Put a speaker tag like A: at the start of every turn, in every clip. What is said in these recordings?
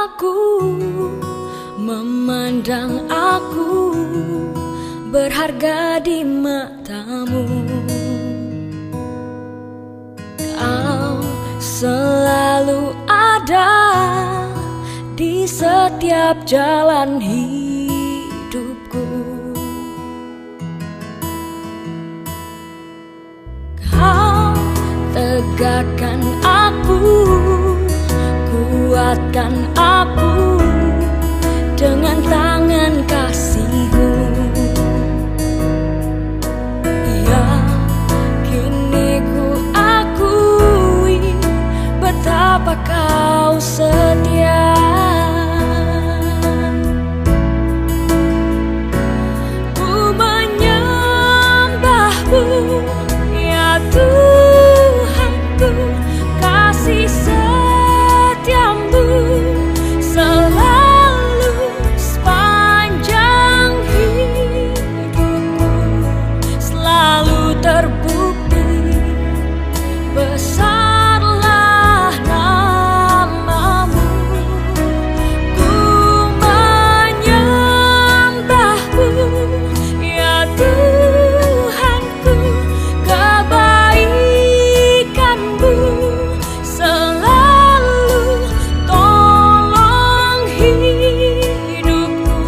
A: aku, memandang aku berharga di matamu. Kau selalu ada di setiap jalan hidupku. Kau tegakkan aku, kuatkan aku dengan tangan kasih-Mu. Ya, kini ku akui betapa Kau setia. Ku menyembah-Mu, ya Tuhanku, kasih setiamu selalu sepanjang hidupku, selalu terbukti besarlah namamu. Ku menyembah-Mu, ya Tuhanku, kebaikan-Mu selalu tolong hidupku,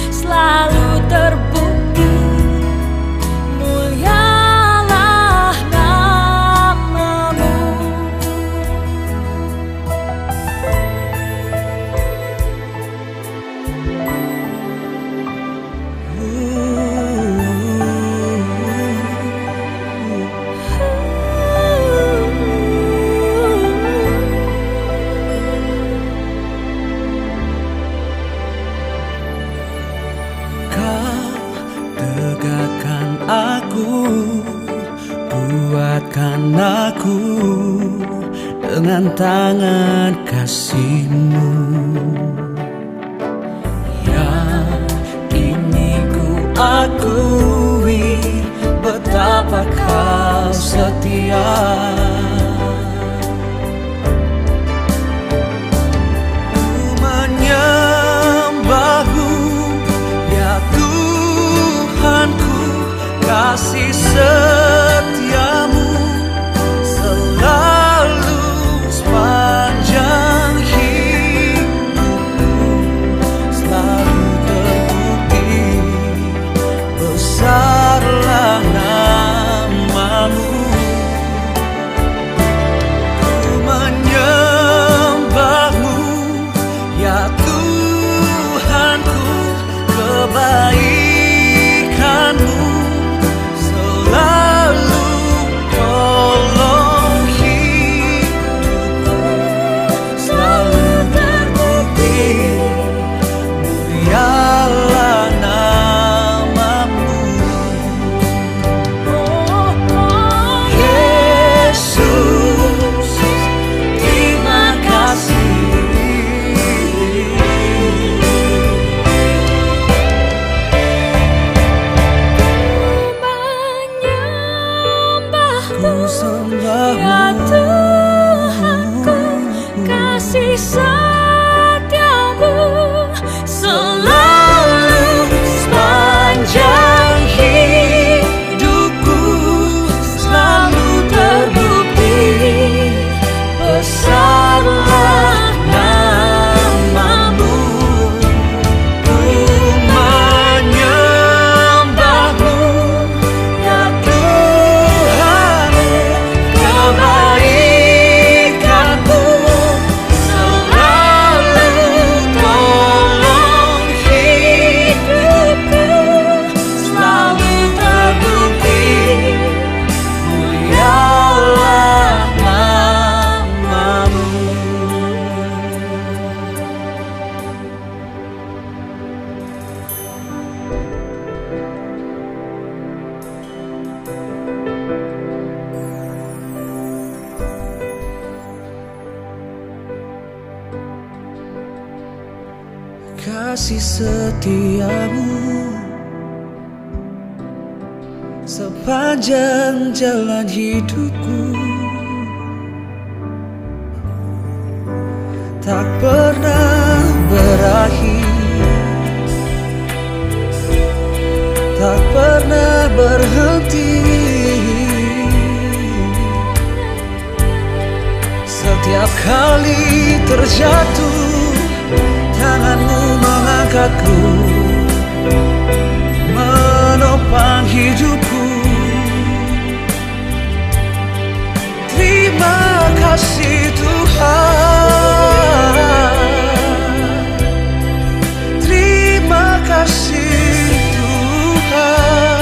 A: selalu terbukti mulialah namamu.
B: Kau tegakkan aku, kuatkan aku dengan tangan kasih-Mu. Ya, kini ku akui betapa Kau setia. Ku menyembah-Mu, ya Tuhanku, kasih setiamu selalu sepanjang hidupku, selalu terbukti besarlah namamu. Ku menyembah-Mu, ya Tuhanku, kebaikan-Mu selalu tolong hidupku, selalu terbukti mulialah namamu. Yesus, terima kasih. Ku sembah-Mu,
A: Ya Tuhanku, kasih setiamu selalu sepanjang hidupku, selalu terbukti besarlah namamu. Ku menyembah-Mu, ya Tuhan, kebaikan-Mu selalu tolong hidupku, selalu terbukti mulialah namamu.
B: Kasih setiamu sepanjang jalan hidupku, tak pernah berhenti. Setiap kali terjatuh, tanganmu mengangkatku, menopang hidupku. Terima kasih Tuhan, terima kasih Tuhan.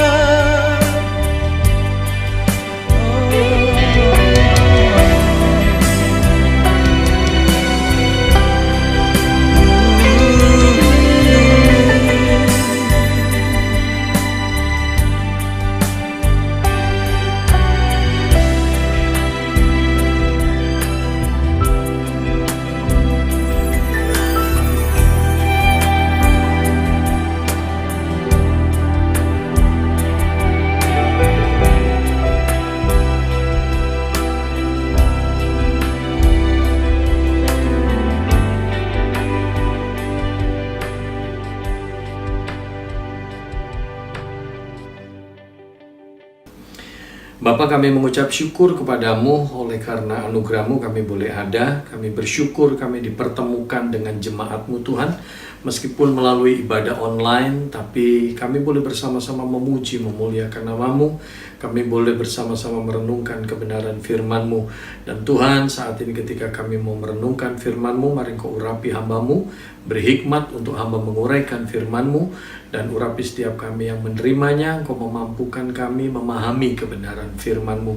C: Bapa, kami mengucap syukur kepadamu oleh karena anugerah-Mu kami boleh ada. Kami bersyukur kami dipertemukan dengan jemaat-Mu Tuhan. Meskipun melalui ibadah online, tapi kami boleh bersama-sama memuji, memuliakan nama-Mu. Kami boleh bersama-sama merenungkan kebenaran firman-Mu. Dan Tuhan, saat ini ketika kami mau merenungkan firman-Mu, mari Engkau urapi hamba-Mu, beri hikmat untuk hamba menguraikan firman-Mu, dan urapi setiap kami yang menerimanya. Engkau memampukan kami memahami kebenaran firman-Mu.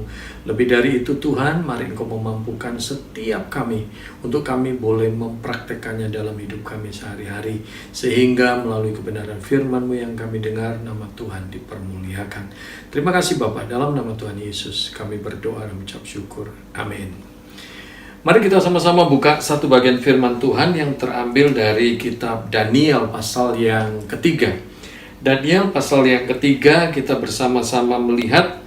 C: Lebih dari itu Tuhan, mari Engkau memampukan setiap kami untuk kami boleh mempraktekannya dalam hidup kami sehari-hari, sehingga melalui kebenaran firman-Mu yang kami dengar, nama Tuhan dipermuliakan. Terima kasih Bapak, dalam nama Tuhan Yesus kami berdoa dan mengucap syukur. Amin. Mari kita sama-sama buka satu bagian firman Tuhan yang terambil dari kitab Daniel pasal yang ketiga. Daniel pasal yang ketiga, kita bersama-sama melihat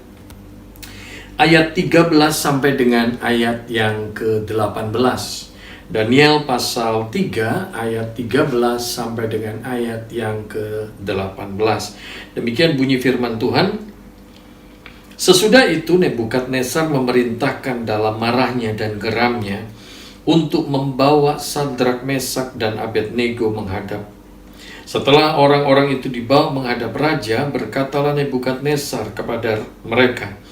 C: ayat 13 sampai dengan ayat yang ke-18. Daniel pasal 3 ayat 13 sampai dengan ayat yang ke-18. Demikian bunyi firman Tuhan. Sesudah itu Nebukadnezar memerintahkan dalam marahnya dan geramnya untuk membawa Sadrak, Mesak, dan Abednego menghadap. Setelah orang-orang itu dibawa menghadap raja, berkatalah Nebukadnezar kepada mereka,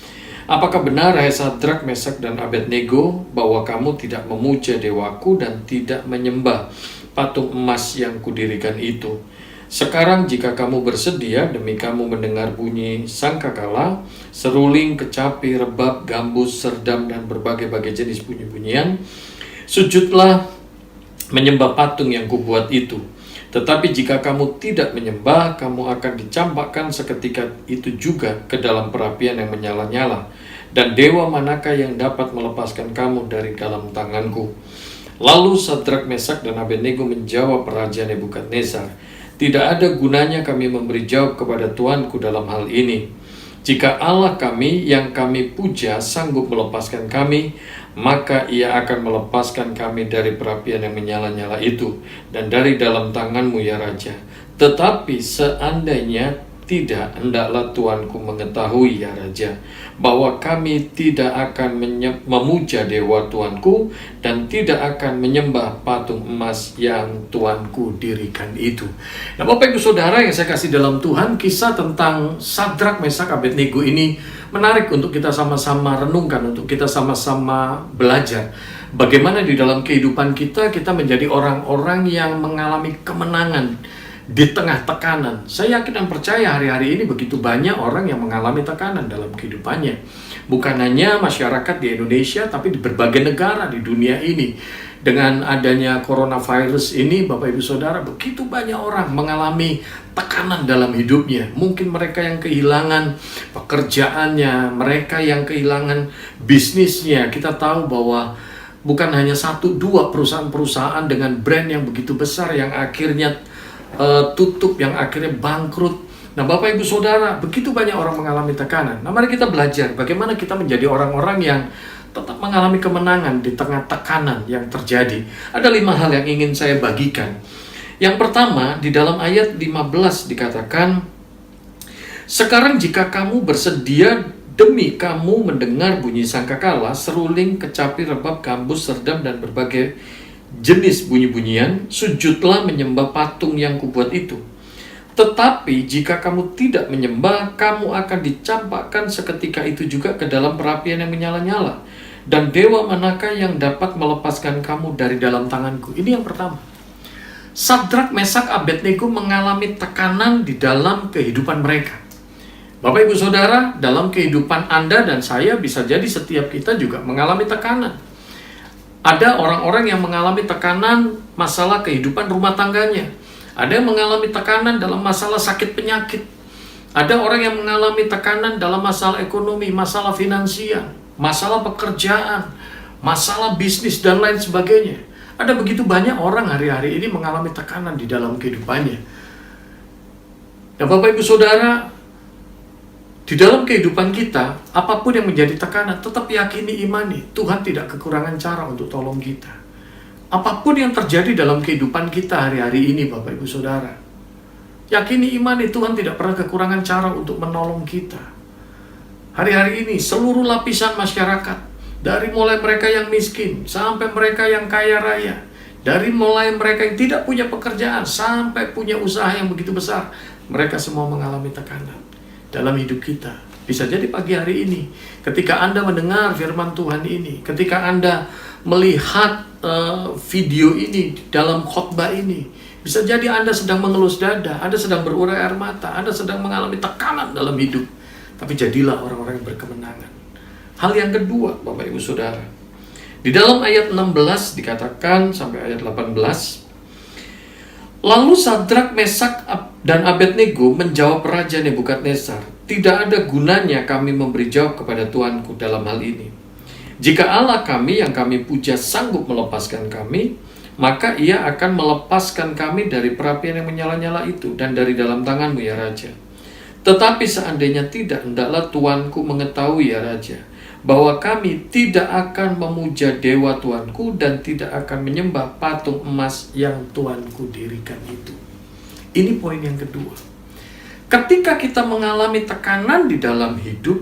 C: "Apakah benar, hai Sadrak, Mesak, dan Abednego, bahwa kamu tidak memuja dewaku dan tidak menyembah patung emas yang kudirikan itu? Sekarang jika kamu bersedia demi kamu mendengar bunyi sangkakala, seruling, kecapi, rebab, gambus, serdam, dan berbagai-bagai jenis bunyi-bunyian, sujudlah menyembah patung yang kubuat itu. Tetapi jika kamu tidak menyembah, kamu akan dicampakkan seketika itu juga ke dalam perapian yang menyala-nyala. Dan dewa manakah yang dapat melepaskan kamu dari dalam tanganku?" Lalu Sadrak, Mesak, dan Abednego menjawab Raja Nebukadnezar, "Tidak ada gunanya kami memberi jawab kepada Tuanku dalam hal ini. Jika Allah kami yang kami puja sanggup melepaskan kami, maka ia akan melepaskan kami dari perapian yang menyala-nyala itu dan dari dalam tanganmu ya Raja. Tetapi seandainya tidak, hendaklah Tuanku mengetahui ya Raja, bahwa kami tidak akan memuja dewa Tuanku dan tidak akan menyembah patung emas yang Tuanku dirikan itu." Nah, Bapak Ibu Saudara yang saya kasih dalam Tuhan, kisah tentang Sadrak, Mesak, Abednego ini menarik untuk kita sama-sama renungkan, untuk kita sama-sama belajar. Bagaimana di dalam kehidupan kita menjadi orang-orang yang mengalami kemenangan di tengah tekanan. Saya yakin dan percaya hari-hari ini begitu banyak orang yang mengalami tekanan dalam kehidupannya. Bukan hanya masyarakat di Indonesia, tapi di berbagai negara di dunia ini. Dengan adanya coronavirus ini, Bapak Ibu Saudara, begitu banyak orang mengalami tekanan dalam hidupnya. Mungkin mereka yang kehilangan pekerjaannya, mereka yang kehilangan bisnisnya. Kita tahu bahwa bukan hanya 1-2 perusahaan-perusahaan dengan brand yang begitu besar yang akhirnya tutup, yang akhirnya bangkrut. Nah, Bapak Ibu Saudara, begitu banyak orang mengalami tekanan. Nah, mari kita belajar bagaimana kita menjadi orang-orang yang tetap mengalami kemenangan di tengah tekanan yang terjadi. Ada 5 hal yang ingin saya bagikan. Yang pertama, di dalam ayat 15 dikatakan, Sekarang jika kamu bersedia demi kamu mendengar bunyi sangkakala, seruling, kecapi, rebab, gambus, serdam, dan berbagai jenis bunyi-bunyian, sujudlah menyembah patung yang kubuat itu. Tetapi jika kamu tidak menyembah, kamu akan dicampakkan seketika itu juga ke dalam perapian yang menyala-nyala. Dan dewa manakah yang dapat melepaskan kamu dari dalam tanganku? Ini yang pertama. Sadrak, Mesak, Abednego mengalami tekanan di dalam kehidupan mereka. Bapak Ibu Saudara, dalam kehidupan Anda dan saya, bisa jadi setiap kita juga mengalami tekanan. Ada orang-orang yang mengalami tekanan masalah kehidupan rumah tangganya. Ada yang mengalami tekanan dalam masalah sakit penyakit. Ada orang yang mengalami tekanan dalam masalah ekonomi, masalah finansial, masalah pekerjaan, masalah bisnis, dan lain sebagainya. Ada begitu banyak orang hari-hari ini mengalami tekanan di dalam kehidupannya. Dan Bapak Ibu Saudara, di dalam kehidupan kita, apapun yang menjadi tekanan, tetap yakini, imani, Tuhan tidak kekurangan cara untuk tolong kita. Apapun yang terjadi dalam kehidupan kita hari-hari ini, Bapak Ibu Saudara, yakini, imani, Tuhan tidak pernah kekurangan cara untuk menolong kita. Hari-hari ini, seluruh lapisan masyarakat, dari mulai mereka yang miskin, sampai mereka yang kaya raya, dari mulai mereka yang tidak punya pekerjaan, sampai punya usaha yang begitu besar, mereka semua mengalami tekanan dalam hidup kita. Bisa jadi pagi hari ini, ketika Anda mendengar firman Tuhan ini, ketika Anda melihat video ini dalam khotbah ini, bisa jadi Anda sedang mengelus dada, Anda sedang berurai air mata, Anda sedang mengalami tekanan dalam hidup. Tapi jadilah orang-orang yang berkemenangan. Hal yang kedua, Bapak Ibu Saudara, di dalam ayat 16 dikatakan sampai ayat 18, lalu Sadrak, Mesak, dan Abednego menjawab Raja Nebukadnezar, tidak ada gunanya kami memberi jawab kepada Tuanku dalam hal ini. Jika Allah kami yang kami puja sanggup melepaskan kami, maka ia akan melepaskan kami dari perapian yang menyala-nyala itu dan dari dalam tanganmu, ya Raja. Tetapi seandainya tidak, hendaklah Tuanku mengetahui, ya Raja, bahwa kami tidak akan memuja dewa Tuanku dan tidak akan menyembah patung emas yang Tuanku dirikan itu. Ini poin yang kedua. Ketika kita mengalami tekanan di dalam hidup,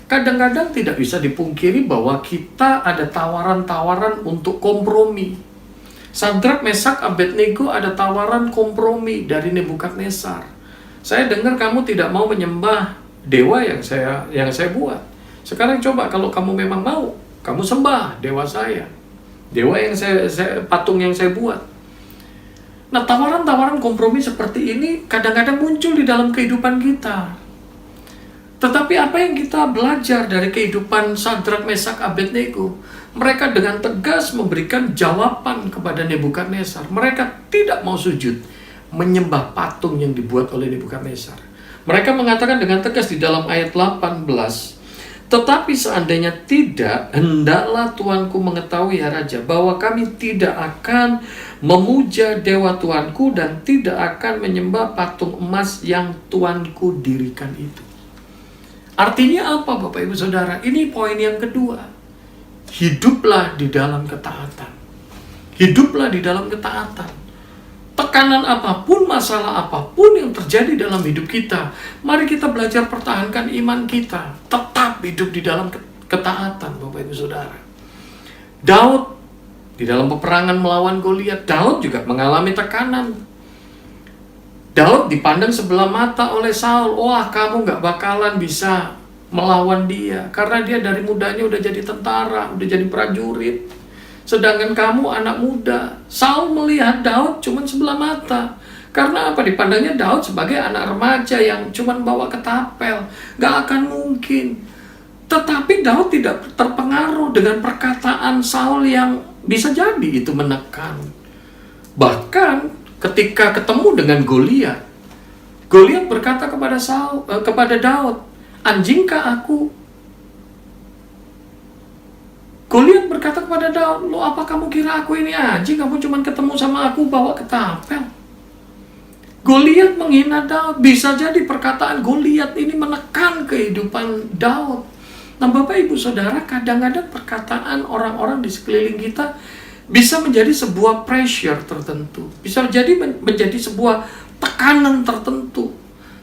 C: kadang-kadang tidak bisa dipungkiri bahwa kita ada tawaran-tawaran untuk kompromi. Sadrak, Mesak, Abednego ada tawaran kompromi dari Nebukadnezar. Saya dengar kamu tidak mau menyembah dewa yang saya buat. Sekarang coba kalau kamu memang mau, kamu sembah dewa saya. Dewa yang patung yang saya buat. Nah, tawaran-tawaran kompromi seperti ini kadang-kadang muncul di dalam kehidupan kita. Tetapi apa yang kita belajar dari kehidupan Sadrak, Mesak, Abednego? Mereka dengan tegas memberikan jawaban kepada Nebukadnezar. Mereka tidak mau sujud menyembah patung yang dibuat oleh Nebukadnezar. Mereka mengatakan dengan tegas di dalam ayat 18, tetapi seandainya tidak, hendaklah Tuanku mengetahui, ya Raja, bahwa kami tidak akan memuja dewa Tuanku dan tidak akan menyembah patung emas yang Tuanku dirikan itu. Artinya apa, Bapak Ibu Saudara? Ini poin yang kedua. Hiduplah di dalam ketaatan. Hiduplah di dalam ketaatan. Tekanan apapun, masalah apapun yang terjadi dalam hidup kita, mari kita belajar pertahankan iman kita. Tetap hidup di dalam ketaatan, Bapak Ibu Saudara. Daud di dalam peperangan melawan Goliat, Daud juga mengalami tekanan. Daud dipandang sebelah mata oleh Saul. Wah, kamu gak bakalan bisa melawan dia, karena dia dari mudanya udah jadi tentara, udah jadi prajurit. Sedangkan kamu anak muda. Saul melihat Daud cuma sebelah mata. Karena apa? Dipandangnya Daud sebagai anak remaja yang cuma bawa ketapel. Gak akan mungkin. Tetapi Daud tidak terpengaruh dengan perkataan Saul yang bisa jadi itu menekan. Bahkan ketika ketemu dengan Goliat, Goliat berkata kepada Daud, anjingkah aku? Goliat berkata kepada Daud, lo apa kamu kira aku ini anjing? Kamu cuma ketemu sama aku bawa ketapel. Goliat menghina Daud. Bisa jadi perkataan Goliat ini menekan kehidupan Daud. Nah, Bapak Ibu Saudara, kadang-kadang perkataan orang-orang di sekeliling kita bisa menjadi sebuah pressure tertentu. Bisa menjadi sebuah tekanan tertentu.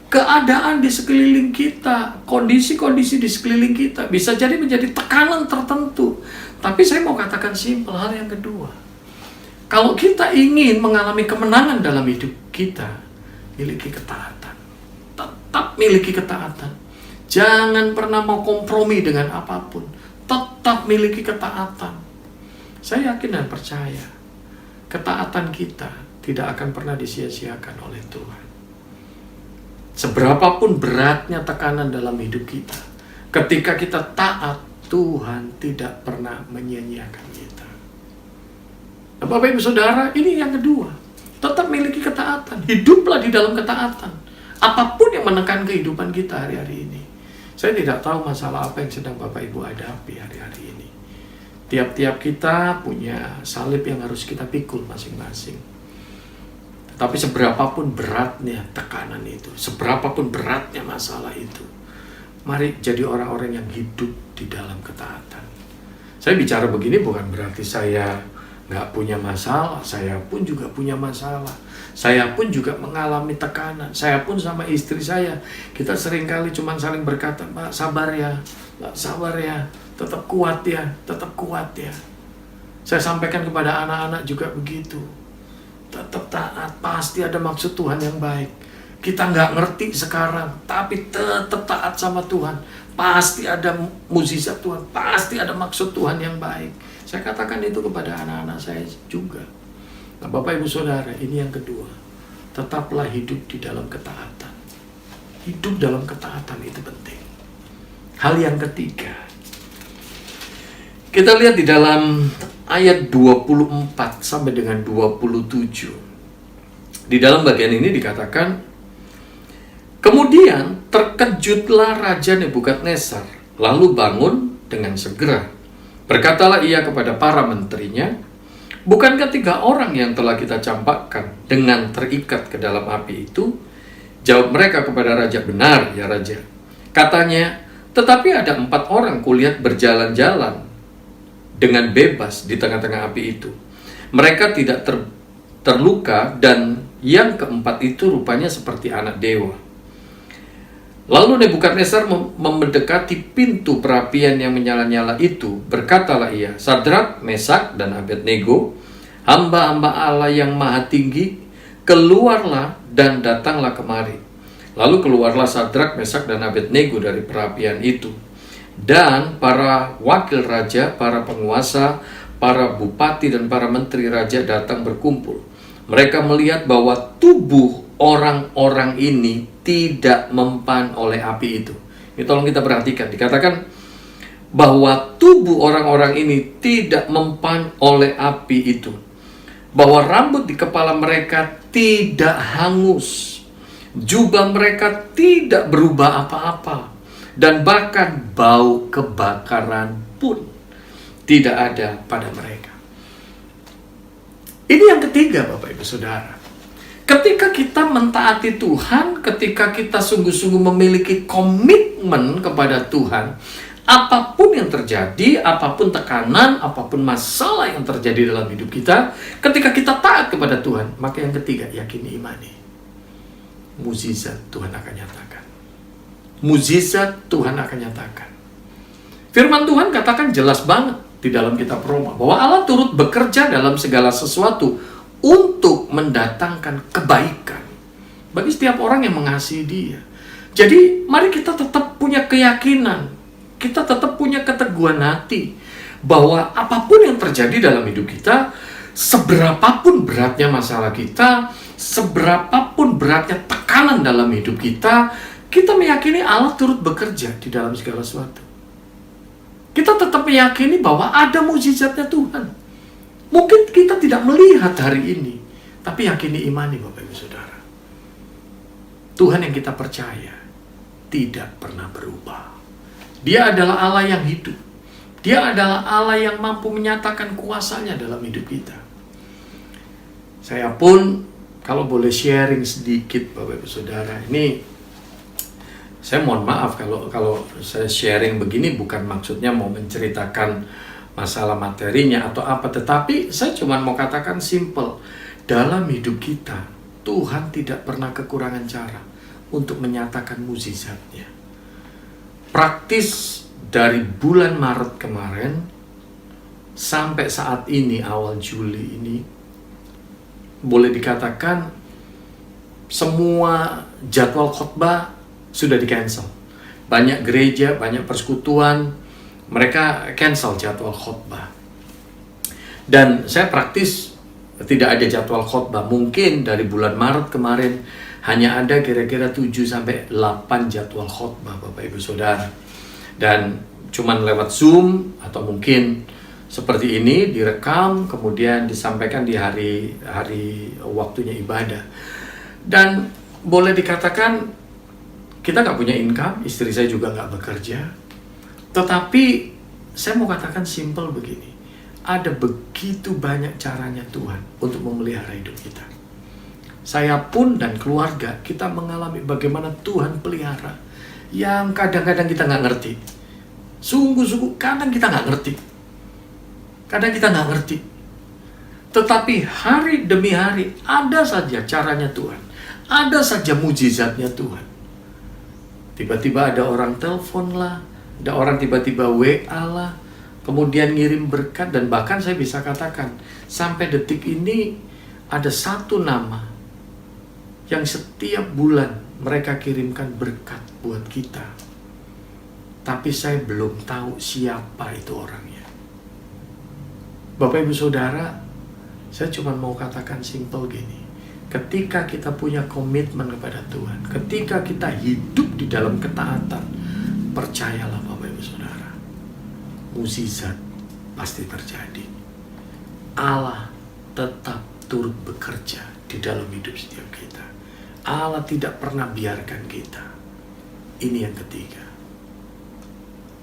C: keadaan di sekeliling kita, kondisi-kondisi di sekeliling kita bisa jadi menjadi tekanan tertentu. Tapi saya mau katakan simpel, hal yang kedua. Kalau kita ingin mengalami kemenangan dalam hidup kita, miliki ketaatan. Tetap miliki ketaatan. Jangan pernah mau kompromi dengan apapun. Tetap miliki ketaatan. Saya yakin dan percaya, ketaatan kita tidak akan pernah disia-siakan oleh Tuhan. Seberapapun beratnya tekanan dalam hidup kita, ketika kita taat, Tuhan tidak pernah menyia-nyiakan kita. Nah, Bapak Ibu Saudara, ini yang kedua. Tetap miliki ketaatan. Hiduplah di dalam ketaatan. Apapun yang menekan kehidupan kita hari-hari ini. Saya tidak tahu masalah apa yang sedang Bapak Ibu hadapi hari-hari ini. Tiap-tiap kita punya salib yang harus kita pikul masing-masing. Tapi seberapapun beratnya tekanan itu, seberapapun beratnya masalah itu, mari jadi orang-orang yang hidup di dalam ketaatan. Saya bicara begini bukan berarti saya nggak punya masalah, saya pun juga punya masalah. Saya pun juga mengalami tekanan. Saya pun sama istri saya, kita seringkali cuma saling berkata, Mbak sabar ya, Mbak sabar ya, tetap kuat ya, tetap kuat ya. Saya sampaikan kepada anak-anak juga begitu. Tetap taat, pasti ada maksud Tuhan yang baik. Kita nggak ngerti sekarang, tapi tetap taat sama Tuhan. Pasti ada mukjizat Tuhan, pasti ada maksud Tuhan yang baik. Saya katakan itu kepada anak-anak saya juga. Nah, Bapak Ibu Saudara, ini yang kedua. Tetaplah hidup di dalam ketaatan. Hidup dalam ketaatan itu penting. Hal yang ketiga, kita lihat di dalam ayat 24 sampai dengan 27. Di dalam bagian ini dikatakan, kemudian terkejutlah Raja Nebukadnezar, lalu bangun dengan segera. Berkatalah ia kepada para menterinya, bukankah 3 orang yang telah kita campakkan dengan terikat ke dalam api itu? Jawab mereka kepada Raja, benar ya Raja. Katanya, tetapi ada 4 orang kulihat berjalan-jalan dengan bebas di tengah-tengah api itu. Mereka tidak terluka, dan yang keempat itu rupanya seperti anak dewa. Lalu Nebukadnezar mendekati pintu perapian yang menyala-nyala itu. Berkatalah ia, Sadrak, Mesak, dan Abednego, hamba-hamba Allah yang maha tinggi, keluarlah dan datanglah kemari. Lalu keluarlah Sadrak, Mesak, dan Abednego dari perapian itu. Dan para wakil raja, para penguasa, para bupati, dan para menteri raja datang berkumpul. Mereka melihat bahwa tubuh orang-orang ini tidak mempan oleh api itu. Ini tolong kita perhatikan. Dikatakan bahwa tubuh orang-orang ini tidak mempan oleh api itu. Bahwa rambut di kepala mereka tidak hangus. Jubah mereka tidak berubah apa-apa. Dan bahkan bau kebakaran pun tidak ada pada mereka. Ini yang ketiga, Bapak Ibu Saudara. Ketika kita mentaati Tuhan, ketika kita sungguh-sungguh memiliki komitmen kepada Tuhan, apapun yang terjadi, apapun tekanan, apapun masalah yang terjadi dalam hidup kita, ketika kita taat kepada Tuhan, maka yang ketiga, yakini, imani. Mukjizat Tuhan akan nyatakan. Mukjizat Tuhan akan nyatakan. Firman Tuhan katakan jelas banget di dalam kitab Roma bahwa Allah turut bekerja dalam segala sesuatu untuk mendatangkan kebaikan bagi setiap orang yang mengasihi Dia. Jadi mari kita tetap punya keyakinan, kita tetap punya keteguhan hati bahwa apapun yang terjadi dalam hidup kita, seberapapun beratnya masalah kita, seberapapun beratnya tekanan dalam hidup kita, kita meyakini Allah turut bekerja di dalam segala sesuatu. Kita tetap meyakini bahwa ada mukjizatnya Tuhan. Mungkin kita tidak melihat hari ini, tapi yakini, imani Bapak Ibu Saudara. Tuhan yang kita percaya tidak pernah berubah. Dia adalah Allah yang hidup. Dia adalah Allah yang mampu menyatakan kuasanya dalam hidup kita. Saya pun kalau boleh sharing sedikit Bapak Ibu Saudara, ini saya mohon maaf kalau saya sharing begini bukan maksudnya mau menceritakan masalah materinya atau apa, tetapi saya cuma mau katakan simple. Dalam hidup kita, Tuhan tidak pernah kekurangan cara untuk menyatakan mukjizatnya. Praktis dari bulan Maret kemarin sampai saat ini awal Juli ini, boleh dikatakan semua jadwal khotbah sudah di-cancel. Banyak gereja, banyak persekutuan, mereka cancel jadwal khotbah. Dan saya praktis tidak ada jadwal khotbah. Mungkin dari bulan Maret kemarin hanya ada kira-kira 7-8 jadwal khotbah, Bapak Ibu Saudara. Dan cuman lewat Zoom atau mungkin seperti ini direkam kemudian disampaikan di hari waktunya ibadah. Dan boleh dikatakan kita nggak punya income, istri saya juga nggak bekerja. Tetapi saya mau katakan simple begini, ada begitu banyak caranya Tuhan untuk memelihara hidup kita. Saya pun dan keluarga kita mengalami bagaimana Tuhan pelihara yang kadang-kadang kita nggak ngerti. Sungguh-sungguh kadang kita nggak ngerti. Kadang kita nggak ngerti. Tetapi hari demi hari ada saja caranya Tuhan. Ada saja mujizatnya Tuhan. Tiba-tiba ada orang telepon lah, ada orang tiba-tiba WA lah, kemudian ngirim berkat, dan bahkan saya bisa katakan sampai detik ini ada satu nama yang setiap bulan mereka kirimkan berkat buat kita. Tapi saya belum tahu siapa itu orangnya. Bapak Ibu Saudara, saya cuma mau katakan simple gini. Ketika kita punya komitmen kepada Tuhan, ketika kita hidup di dalam ketaatan, percayalah Bapak Ibu Saudara, mukjizat pasti terjadi. Allah tetap turut bekerja di dalam hidup setiap kita. Allah tidak pernah biarkan kita. Ini yang ketiga.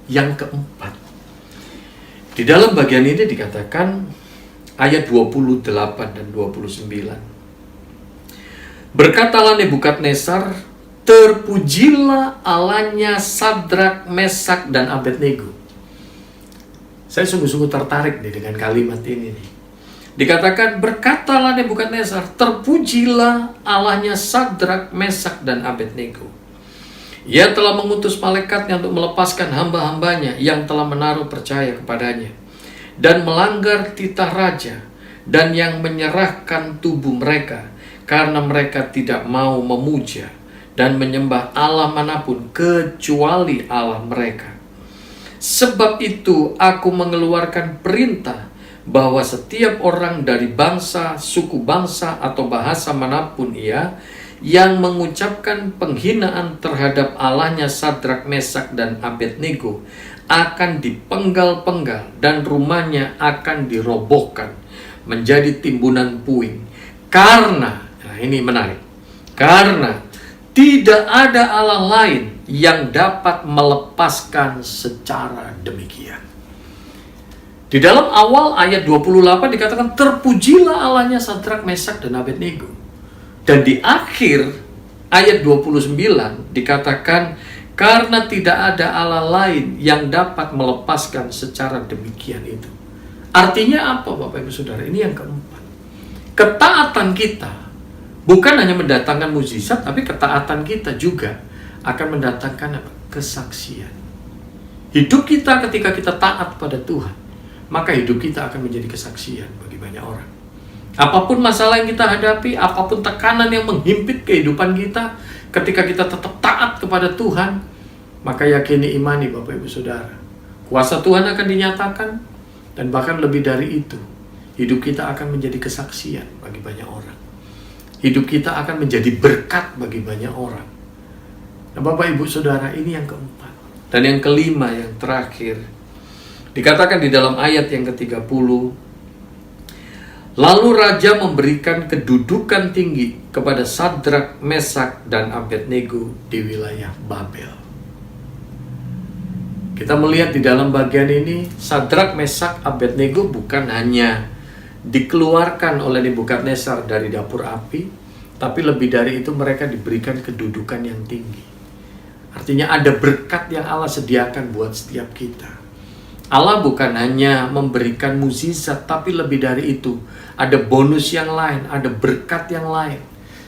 C: Yang keempat, di dalam bagian ini dikatakan ayat 28 dan 29. Berkatalah Nebukadnezar, terpujilah Allahnya Sadrak, Mesak, dan Abednego. Saya sungguh-sungguh tertarik nih dengan kalimat ini nih. Dikatakan, berkatalah Nebukadnezar, terpujilah Allahnya Sadrak, Mesak, dan Abednego. Ia telah mengutus malaikatnya untuk melepaskan hamba-hambanya yang telah menaruh percaya kepadanya dan melanggar titah raja, dan yang menyerahkan tubuh mereka karena mereka tidak mau memuja dan menyembah Allah manapun kecuali Allah mereka. Sebab itu aku mengeluarkan perintah bahwa setiap orang dari bangsa, suku bangsa, atau bahasa manapun ia yang mengucapkan penghinaan terhadap Allahnya Sadrak, Mesak, dan Abednego akan dipenggal-penggal dan rumahnya akan dirobohkan menjadi timbunan puing. Karena, nah ini menarik, karena tidak ada Allah lain yang dapat melepaskan secara demikian. Di dalam awal ayat 28 dikatakan, terpujilah Allahnya Sadrak, Mesak, dan Abednego. Dan di akhir ayat 29 dikatakan, karena tidak ada Allah lain yang dapat melepaskan secara demikian itu. Artinya apa Bapak Ibu Saudara? Ini yang keempat. Ketaatan kita bukan hanya mendatangkan mukjizat, tapi ketaatan kita juga akan mendatangkan apa? Kesaksian. Hidup kita ketika kita taat pada Tuhan, maka hidup kita akan menjadi kesaksian bagi banyak orang. Apapun masalah yang kita hadapi, apapun tekanan yang menghimpit kehidupan kita, ketika kita tetap taat kepada Tuhan, maka yakini, imani Bapak Ibu Saudara, kuasa Tuhan akan dinyatakan, dan bahkan lebih dari itu, hidup kita akan menjadi kesaksian bagi banyak orang. Hidup kita akan menjadi berkat bagi banyak orang. Nah Bapak Ibu Saudara, ini yang keempat. Dan yang kelima, yang terakhir, dikatakan di dalam ayat yang ke-30, lalu Raja memberikan kedudukan tinggi kepada Sadrak, Mesak, dan Abednego di wilayah Babel. Kita melihat di dalam bagian ini, Sadrak, Mesak, Abednego bukan hanya dikeluarkan oleh Nebukadnezar dari dapur api, tapi lebih dari itu mereka diberikan kedudukan yang tinggi. Artinya ada berkat yang Allah sediakan buat setiap kita. Allah bukan hanya memberikan mukjizat, tapi lebih dari itu, ada bonus yang lain, ada berkat yang lain.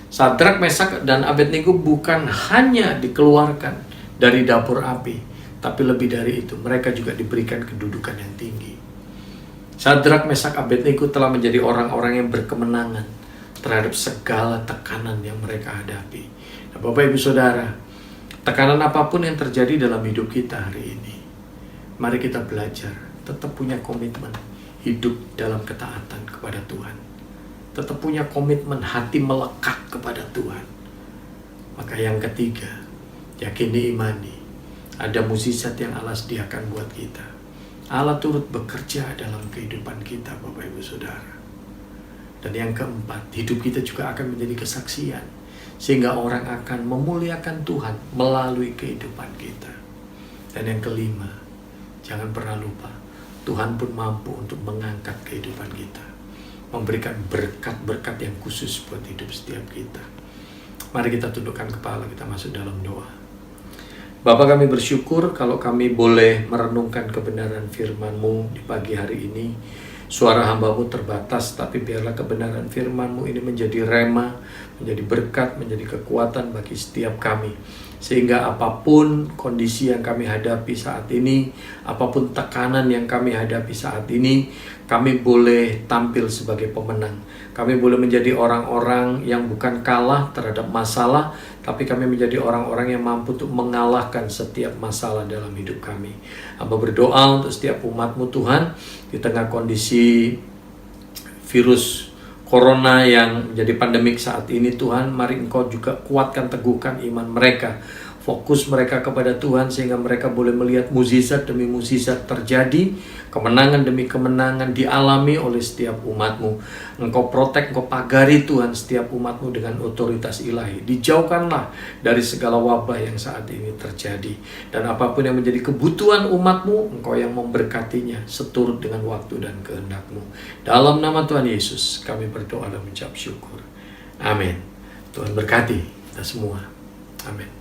C: Sadrak, Mesak, dan Abednego bukan hanya dikeluarkan dari dapur api, tapi lebih dari itu, mereka juga diberikan kedudukan yang tinggi. Sadrak, Mesak, Abednego telah menjadi orang-orang yang berkemenangan terhadap segala tekanan yang mereka hadapi. Nah, Bapak Ibu Saudara, tekanan apapun yang terjadi dalam hidup kita hari ini, mari kita belajar tetap punya komitmen hidup dalam ketaatan kepada Tuhan. Tetap punya komitmen hati melekat kepada Tuhan. Maka yang ketiga, yakini, imani, ada mukjizat yang Allah sediakan buat kita. Allah turut bekerja dalam kehidupan kita, Bapak Ibu Saudara. Dan yang keempat, hidup kita juga akan menjadi kesaksian, sehingga orang akan memuliakan Tuhan melalui kehidupan kita. Dan yang kelima, jangan pernah lupa, Tuhan pun mampu untuk mengangkat kehidupan kita, memberikan berkat-berkat yang khusus buat hidup setiap kita. Mari kita tundukkan kepala, kita masuk dalam doa. Bapa, kami bersyukur kalau kami boleh merenungkan kebenaran firman-Mu di pagi hari ini. Suara hamba-Mu terbatas, tapi biarlah kebenaran firman-Mu ini menjadi rema, menjadi berkat, menjadi kekuatan bagi setiap kami. Sehingga apapun kondisi yang kami hadapi saat ini, apapun tekanan yang kami hadapi saat ini, kami boleh tampil sebagai pemenang. Kami boleh menjadi orang-orang yang bukan kalah terhadap masalah, tapi kami menjadi orang-orang yang mampu untuk mengalahkan setiap masalah dalam hidup kami. Hamba berdoa untuk setiap umat-Mu Tuhan, di tengah kondisi virus Corona yang menjadi pandemik saat ini, Tuhan, mari Engkau juga kuatkan, teguhkan iman mereka, fokus mereka kepada Tuhan, sehingga mereka boleh melihat mukjizat demi mukjizat terjadi, kemenangan demi kemenangan dialami oleh setiap umat-Mu. Engkau protek, Engkau pagari Tuhan setiap umat-Mu dengan otoritas ilahi. Dijauhkanlah dari segala wabah yang saat ini terjadi. Dan apapun yang menjadi kebutuhan umat-Mu, Engkau yang memberkatinya seturut dengan waktu dan kehendak-Mu. Dalam nama Tuhan Yesus, kami berdoa dan mengucap syukur. Amin. Tuhan berkati kita semua. Amin.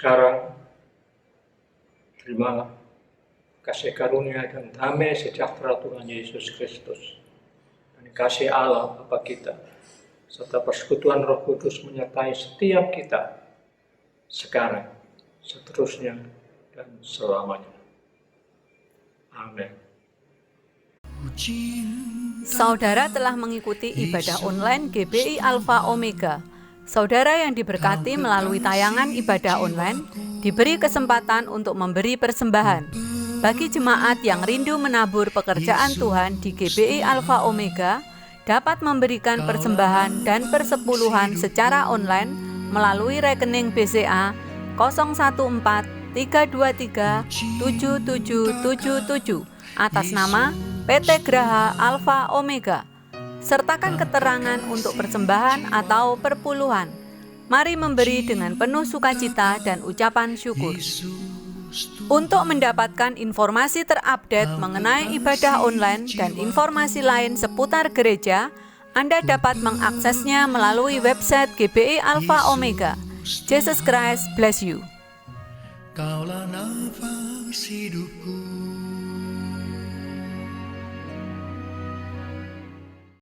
D: sekarang. Terima kasih karunia dan damai sejahtera Tuhan Yesus Kristus, dan kasih Allah Bapa kita, serta persekutuan Roh Kudus menyertai setiap kita, sekarang, seterusnya, dan selamanya. Amin.
E: Saudara telah mengikuti ibadah online GBI Alpha Omega. Saudara yang diberkati melalui tayangan ibadah online diberi kesempatan untuk memberi persembahan. Bagi jemaat yang rindu menabur pekerjaan Tuhan di GBI Alpha Omega, dapat memberikan persembahan dan persepuluhan secara online melalui rekening BCA 014-323-7777 atas nama PT Graha Alpha Omega. Sertakan keterangan untuk persembahan atau perpuluhan. Mari memberi dengan penuh sukacita dan ucapan syukur. Untuk mendapatkan informasi terupdate mengenai ibadah online dan informasi lain seputar gereja, Anda dapat mengaksesnya melalui website GBI Alpha Omega. Jesus Christ bless you.
B: Kaulah nafas hidupku.